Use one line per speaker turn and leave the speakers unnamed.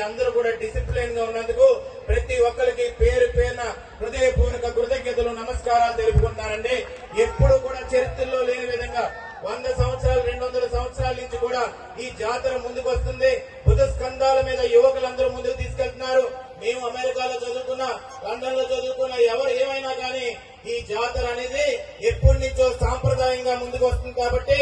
అందరూ కూడా డిసిప్లిన్ గా ఉన్నందుకు ప్రతి ఒక్కరికి పేరు పేరున హృదయపూర్వక కృతజ్ఞతలు నమస్కారాలు తెలుపుకుంటానండి. ఎప్పుడు కూడా చరిత్రలో లేని విధంగా 100 సంవత్సరాలు 200 సంవత్సరాల నుంచి కూడా ఈ జాతర ముందుకు వస్తుంది. బుధ స్కంధాల మీద యువకులందరూ ముందుకు తీసుకెళ్తున్నారు. మేము అమెరికాలో చదువుకున్నా, లండన్ లో చదువుకున్నా, ఎవరు ఏమైనా కానీ ఈ జాతర అనేది ఎప్పటి నుంచో సాంప్రదాయంగా ముందుకు వస్తుంది. కాబట్టి